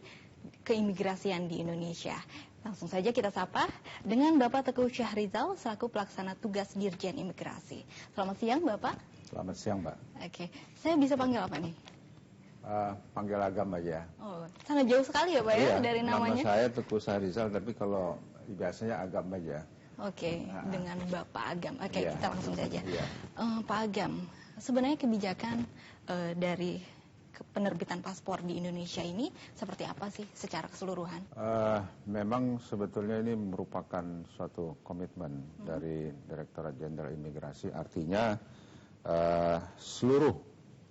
keimigrasian di Indonesia. Langsung saja kita sapa dengan Bapak Teguh Syahrizal selaku pelaksana tugas Dirjen Imigrasi. Selamat siang Bapak. Selamat siang Mbak. Oke, saya bisa panggil apa nih? Panggil Agam aja. Oh, sangat jauh sekali ya Pak ya dari namanya. Nama saya Teguh Syahrizal, tapi kalau biasanya Agam aja. Oke, dengan Bapak Agam. Oke, Iya. kita langsung saja. Iya. Pak Agam, sebenarnya kebijakan dari penerbitan paspor di Indonesia ini seperti apa sih secara keseluruhan? Memang sebetulnya ini merupakan suatu komitmen dari Direktorat Jenderal Imigrasi. Artinya seluruh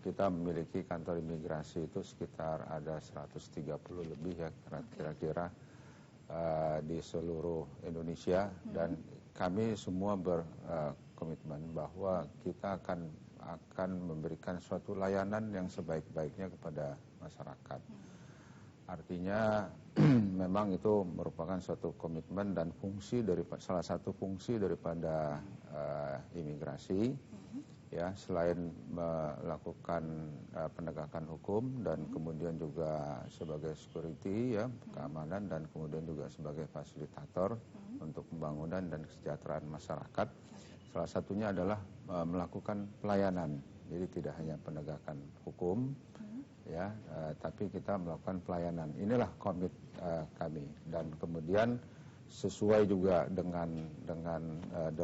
kita memiliki kantor imigrasi itu sekitar ada 130 lebih ya kira-kira di seluruh Indonesia, dan kami semua berkomitmen bahwa kita akan akan memberikan suatu layanan yang sebaik-baiknya kepada masyarakat. Artinya memang itu merupakan suatu komitmen dan fungsi dari salah satu fungsi daripada imigrasi, ya, selain melakukan penegakan hukum dan kemudian juga sebagai security, ya, keamanan, dan kemudian juga sebagai fasilitator untuk pembangunan dan kesejahteraan masyarakat. Salah satunya adalah melakukan pelayanan. Jadi tidak hanya penegakan hukum, ya, tapi kita melakukan pelayanan. Inilah komit kami, dan kemudian sesuai juga dengan 8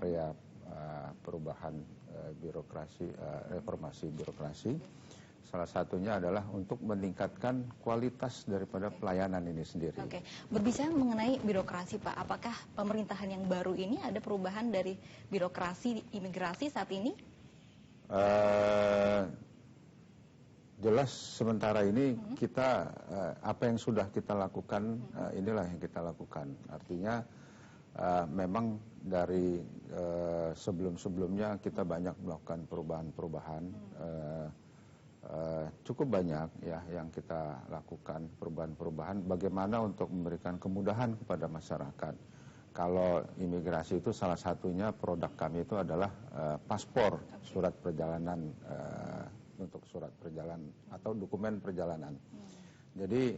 area perubahan birokrasi, reformasi birokrasi. Salah satunya adalah untuk meningkatkan kualitas daripada pelayanan ini sendiri. Oke, berbicara mengenai birokrasi, Pak, apakah pemerintahan yang baru ini ada perubahan dari birokrasi imigrasi saat ini? Jelas sementara ini kita apa yang sudah kita lakukan, inilah yang kita lakukan. Artinya memang dari sebelum-sebelumnya kita banyak melakukan perubahan-perubahan, cukup banyak ya yang kita lakukan perubahan-perubahan. Bagaimana untuk memberikan kemudahan kepada masyarakat. Kalau imigrasi itu salah satunya produk kami itu adalah paspor, surat perjalanan, untuk surat perjalanan atau dokumen perjalanan. Jadi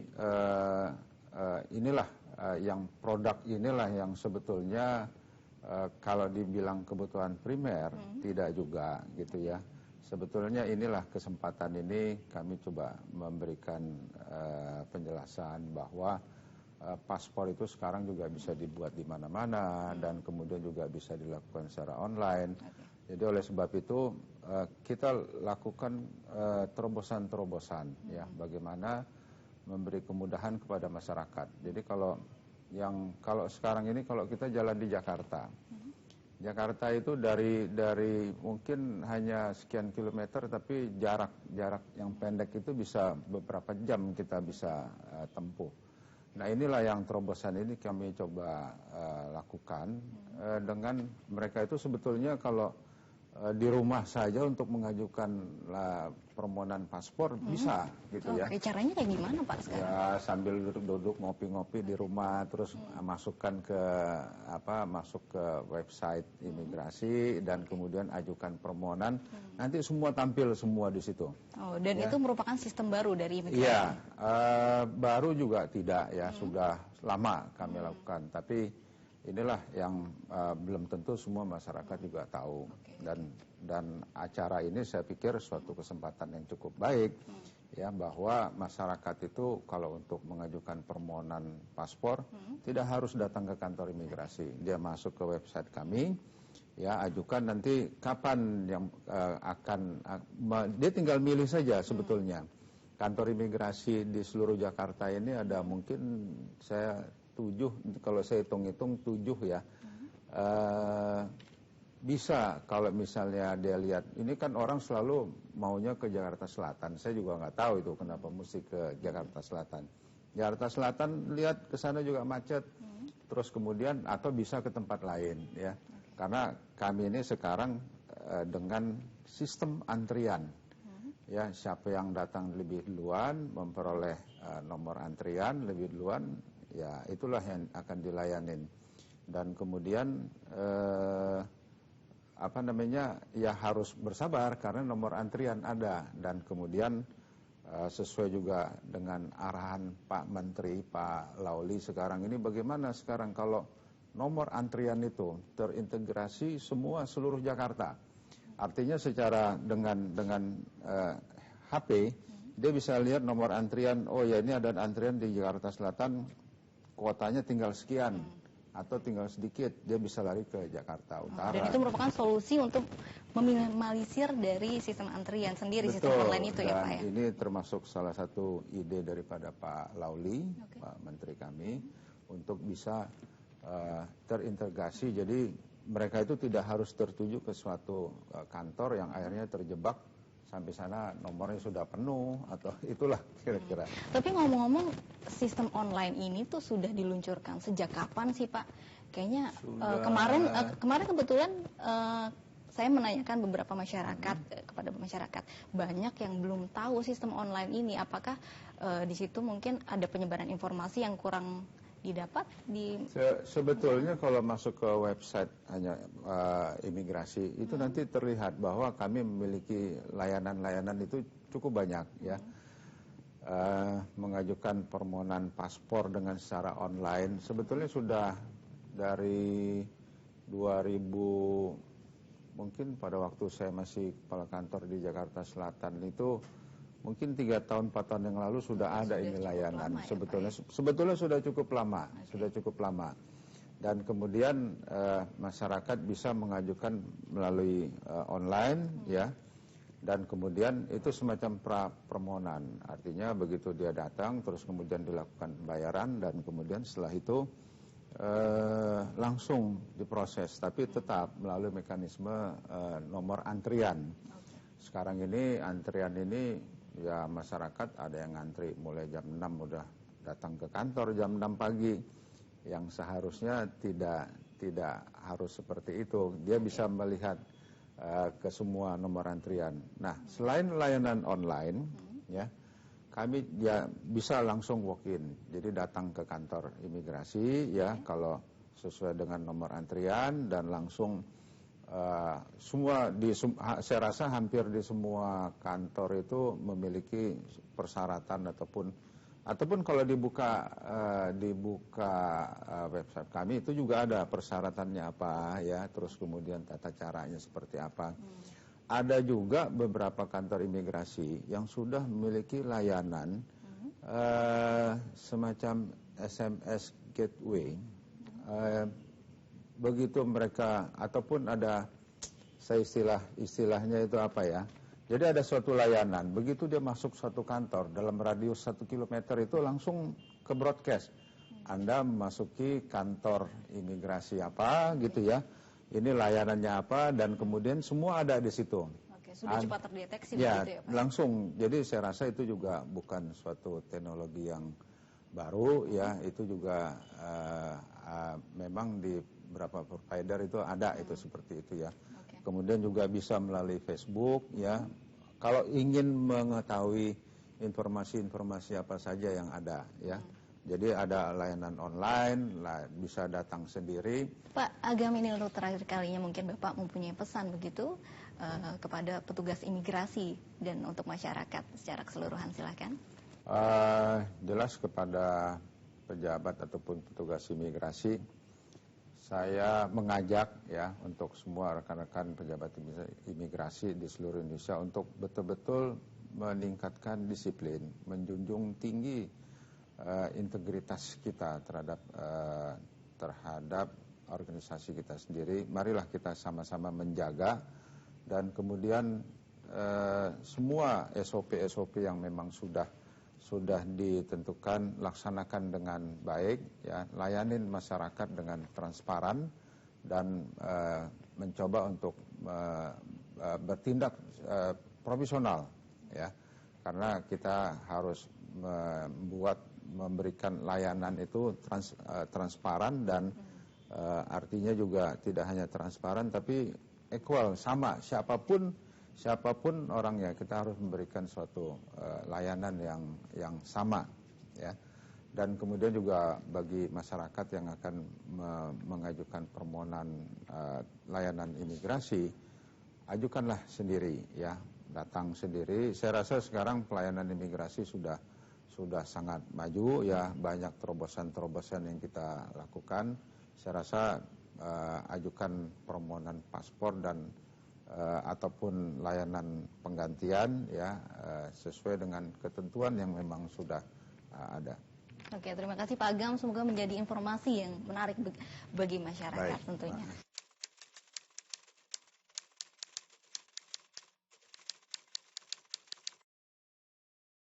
inilah yang produk inilah yang sebetulnya kalau dibilang kebutuhan primer tidak juga gitu ya. Sebetulnya inilah kesempatan ini kami coba memberikan penjelasan bahwa paspor itu sekarang juga bisa dibuat di mana-mana dan kemudian juga bisa dilakukan secara online. Jadi oleh sebab itu kita lakukan terobosan-terobosan ya, bagaimana memberi kemudahan kepada masyarakat. Jadi kalau sekarang ini kalau kita jalan di Jakarta, Jakarta itu dari mungkin hanya sekian kilometer, tapi jarak yang pendek itu bisa beberapa jam kita bisa tempuh. Nah inilah yang terobosan ini kami coba lakukan dengan mereka itu sebetulnya kalau di rumah saja untuk mengajukan permohonan paspor bisa gitu ya. Oke, caranya kayak gimana Pak sekarang? Ya sambil duduk-duduk ngopi-ngopi di rumah, terus masuk ke website imigrasi dan kemudian ajukan permohonan. Nanti semua tampil semua di situ. Oh, dan ya. itu merupakan sistem baru dari imigrasi? Iya, baru juga tidak ya, sudah lama kami lakukan. Tapi inilah yang belum tentu semua masyarakat juga tahu. Dan acara ini saya pikir suatu kesempatan yang cukup baik ya, bahwa masyarakat itu kalau untuk mengajukan permohonan paspor tidak harus datang ke kantor imigrasi. Dia masuk ke website kami ya, ajukan nanti kapan yang dia tinggal milih saja sebetulnya. Kantor imigrasi di seluruh Jakarta ini ada mungkin saya 7, kalau saya hitung-hitung 7 ya. Bisa kalau misalnya dia lihat, ini kan orang selalu maunya ke Jakarta Selatan. Saya juga nggak tahu itu kenapa mesti ke Jakarta Selatan. Jakarta Selatan lihat ke sana juga macet. Terus kemudian atau bisa ke tempat lain ya. Karena kami ini sekarang dengan sistem antrian. Ya, siapa yang datang lebih duluan memperoleh nomor antrian lebih duluan, ya itulah yang akan dilayanin. Dan kemudian ya harus bersabar karena nomor antrian ada. Dan kemudian sesuai juga dengan arahan Pak Menteri, Pak Lauli sekarang ini, bagaimana sekarang kalau nomor antrian itu terintegrasi semua seluruh Jakarta. Artinya secara dengan HP dia bisa lihat nomor antrian, oh ya ini ada antrian di Jakarta Selatan, kuotanya tinggal sekian atau tinggal sedikit, dia bisa lari ke Jakarta Utara. Dan itu merupakan solusi untuk meminimalisir dari sistem antrian sendiri. Betul, sistem online itu ya Pak ya. Ini termasuk salah satu ide daripada Pak Lauli, Pak Menteri kami, untuk bisa terintegrasi. Jadi mereka itu tidak harus tertuju ke suatu kantor yang akhirnya terjebak sampai sana nomornya sudah penuh atau itulah kira-kira. Tapi ngomong-ngomong, sistem online ini tuh sudah diluncurkan sejak kapan sih Pak? Kayaknya kemarin kebetulan saya menanyakan beberapa masyarakat kepada masyarakat, banyak yang belum tahu sistem online ini. Apakah di situ mungkin ada penyebaran informasi yang kurang didapat di sebetulnya kalau masuk ke website hanya imigrasi itu nanti terlihat bahwa kami memiliki layanan-layanan itu cukup banyak ya. Mengajukan permohonan paspor dengan secara online sebetulnya sudah dari 2000, mungkin pada waktu saya masih kepala kantor di Jakarta Selatan itu mungkin 3 tahun 4 tahun yang lalu sudah ada ini layanan. Sebetulnya sudah cukup lama, Dan kemudian masyarakat bisa mengajukan melalui online ya. Dan kemudian itu semacam permohonan. Artinya begitu dia datang terus kemudian dilakukan pembayaran dan kemudian setelah itu langsung diproses, tapi tetap melalui mekanisme nomor antrian. Sekarang ini antrian ini ya masyarakat ada yang ngantri mulai jam 6 udah datang ke kantor jam 6 pagi. Yang seharusnya tidak harus seperti itu. Dia bisa melihat ke semua nomor antrian. Nah, selain layanan online ya, kami bisa langsung walk-in. Jadi datang ke kantor imigrasi ya kalau sesuai dengan nomor antrian dan langsung saya rasa hampir di semua kantor itu memiliki persyaratan ataupun kalau dibuka website kami itu juga ada persyaratannya apa ya, terus kemudian tata caranya seperti apa. Ada juga beberapa kantor imigrasi yang sudah memiliki layanan semacam SMS gateway. Begitu mereka ataupun ada istilahnya itu apa ya, jadi ada suatu layanan begitu dia masuk suatu kantor dalam radius 1 kilometer itu langsung ke broadcast Anda memasuki kantor imigrasi apa gitu ya, ini layanannya apa dan kemudian semua ada di situ. Sudah cepat terdeteksi ya, begitu ya Pak? Langsung, jadi saya rasa itu juga bukan suatu teknologi yang baru ya, itu juga memang di beberapa provider itu ada itu seperti itu ya. Kemudian juga bisa melalui Facebook ya. Kalau ingin mengetahui informasi-informasi apa saja yang ada ya. Jadi ada layanan online, bisa datang sendiri. Pak Agam, ini untuk terakhir kalinya mungkin Bapak mempunyai pesan begitu kepada petugas imigrasi dan untuk masyarakat secara keseluruhan, silakan. Jelas kepada pejabat ataupun petugas imigrasi, saya mengajak ya untuk semua rekan-rekan pejabat imigrasi di seluruh Indonesia untuk betul-betul meningkatkan disiplin, menjunjung tinggi integritas kita terhadap organisasi kita sendiri. Marilah kita sama-sama menjaga dan kemudian semua SOP yang memang sudah ditentukan laksanakan dengan baik ya, layanin masyarakat dengan transparan dan mencoba untuk bertindak profesional ya, karena kita harus memberikan layanan itu transparan dan artinya juga tidak hanya transparan tapi equal, sama siapapun orangnya, kita harus memberikan suatu layanan yang sama ya. Dan kemudian juga bagi masyarakat yang akan mengajukan permohonan layanan imigrasi, ajukanlah sendiri ya, datang sendiri. Saya rasa sekarang pelayanan imigrasi sudah sangat maju ya, banyak terobosan-terobosan yang kita lakukan. Saya rasa ajukan permohonan paspor dan ataupun layanan penggantian ya sesuai dengan ketentuan yang memang sudah ada. Oke, terima kasih Pak Agam, semoga menjadi informasi yang menarik bagi masyarakat tentunya.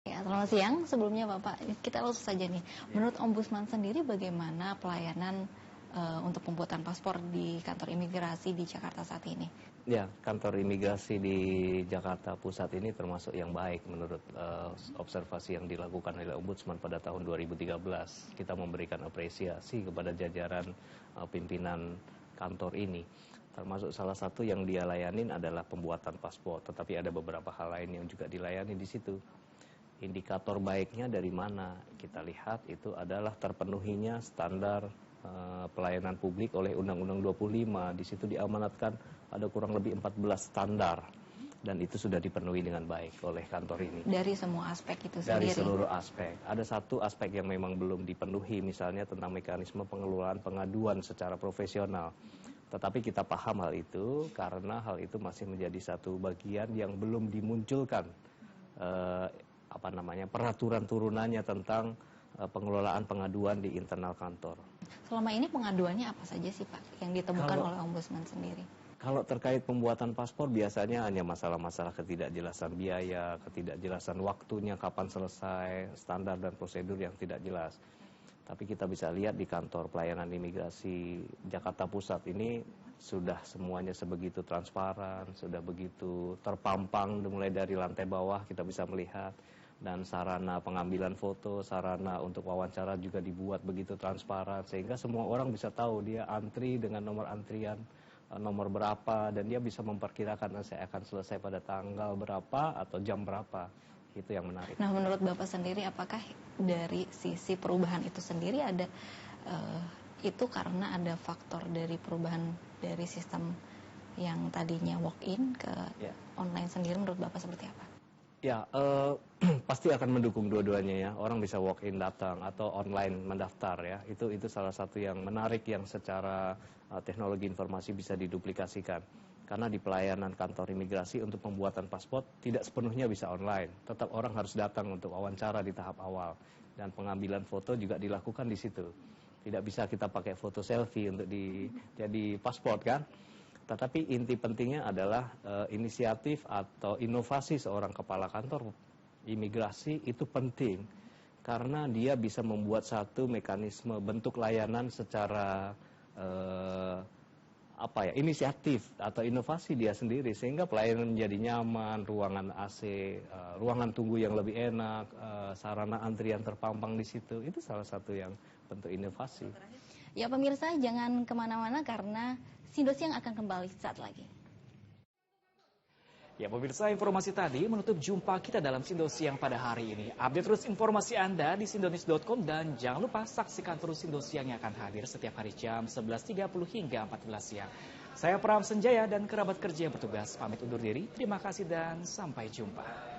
Ya, selamat siang. Sebelumnya Bapak, kita langsung saja nih. Menurut Ombudsman sendiri bagaimana pelayanan untuk pembuatan paspor di kantor imigrasi di Jakarta saat ini? Ya, kantor imigrasi di Jakarta Pusat ini termasuk yang baik menurut observasi yang dilakukan oleh Ombudsman pada tahun 2013. Kita memberikan apresiasi kepada jajaran pimpinan kantor ini. Termasuk salah satu yang dia layanin adalah pembuatan paspor, tetapi ada beberapa hal lain yang juga dilayani di situ. Indikator baiknya dari mana? Kita lihat itu adalah terpenuhinya standar pelayanan publik oleh Undang-Undang 25. Di situ diamanatkan ada kurang lebih 14 standar. Dan itu sudah dipenuhi dengan baik oleh kantor ini. Dari semua aspek itu Dari sendiri? seluruh aspek. Ada satu aspek yang memang belum dipenuhi, misalnya tentang mekanisme pengelolaan pengaduan secara profesional. Tetapi kita paham hal itu, karena hal itu masih menjadi satu bagian yang belum dimunculkan peraturan turunannya tentang pengelolaan pengaduan di internal kantor. Selama ini pengaduannya apa saja sih Pak yang ditemukan oleh Ombudsman sendiri? Kalau terkait pembuatan paspor biasanya hanya masalah-masalah ketidakjelasan biaya, ketidakjelasan waktunya, kapan selesai, standar dan prosedur yang tidak jelas. Tapi kita bisa lihat di kantor pelayanan imigrasi Jakarta Pusat ini sudah semuanya sebegitu transparan, sudah begitu terpampang mulai dari lantai bawah kita bisa melihat. Dan sarana pengambilan foto, sarana untuk wawancara juga dibuat begitu transparan sehingga semua orang bisa tahu dia antri dengan nomor antrian nomor berapa, dan dia bisa memperkirakan saya akan selesai pada tanggal berapa atau jam berapa. Itu yang menarik. Nah, menurut Bapak sendiri apakah dari sisi perubahan itu sendiri ada itu karena ada faktor dari perubahan dari sistem yang tadinya walk-in ke online sendiri, menurut Bapak seperti apa? Ya, pasti akan mendukung dua-duanya ya. Orang bisa walk-in datang atau online mendaftar ya. Itu salah satu yang menarik yang secara teknologi informasi bisa diduplikasikan. Karena di pelayanan kantor imigrasi untuk pembuatan paspor tidak sepenuhnya bisa online. Tetap orang harus datang untuk wawancara di tahap awal. Dan pengambilan foto juga dilakukan di situ. Tidak bisa kita pakai foto selfie untuk jadi paspor kan. Tetapi inti pentingnya adalah inisiatif atau inovasi seorang kepala kantor imigrasi itu penting. Karena dia bisa membuat satu mekanisme bentuk layanan secara inisiatif atau inovasi dia sendiri. Sehingga pelayanan menjadi nyaman, ruangan AC, ruangan tunggu yang lebih enak, sarana antrian terpampang di situ. Itu salah satu yang bentuk inovasi. Ya pemirsa, jangan kemana-mana karena Sindo Siang akan kembali saat lagi. Ya pemirsa, informasi tadi menutup jumpa kita dalam Sindo Siang pada hari ini. Update terus informasi Anda di sindonews.com dan jangan lupa saksikan terus Sindo Siang yang akan hadir setiap hari jam 11.30 hingga 14 siang. Saya Pram Senjaya dan kerabat kerja yang bertugas pamit undur diri. Terima kasih dan sampai jumpa.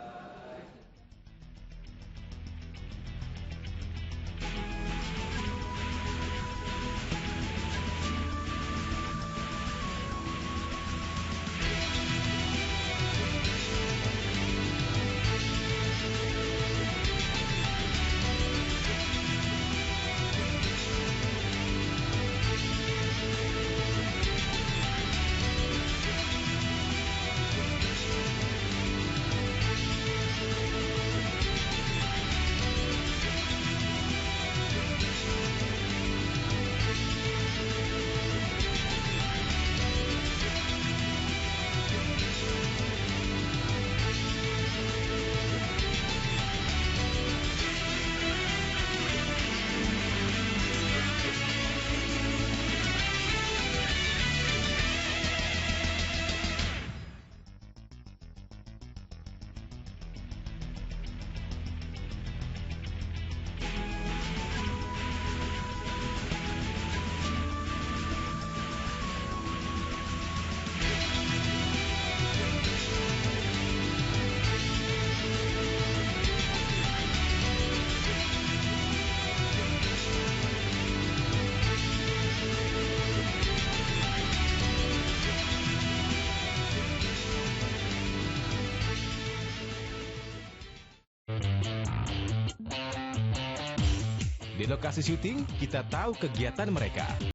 Di lokasi syuting, kita tahu kegiatan mereka.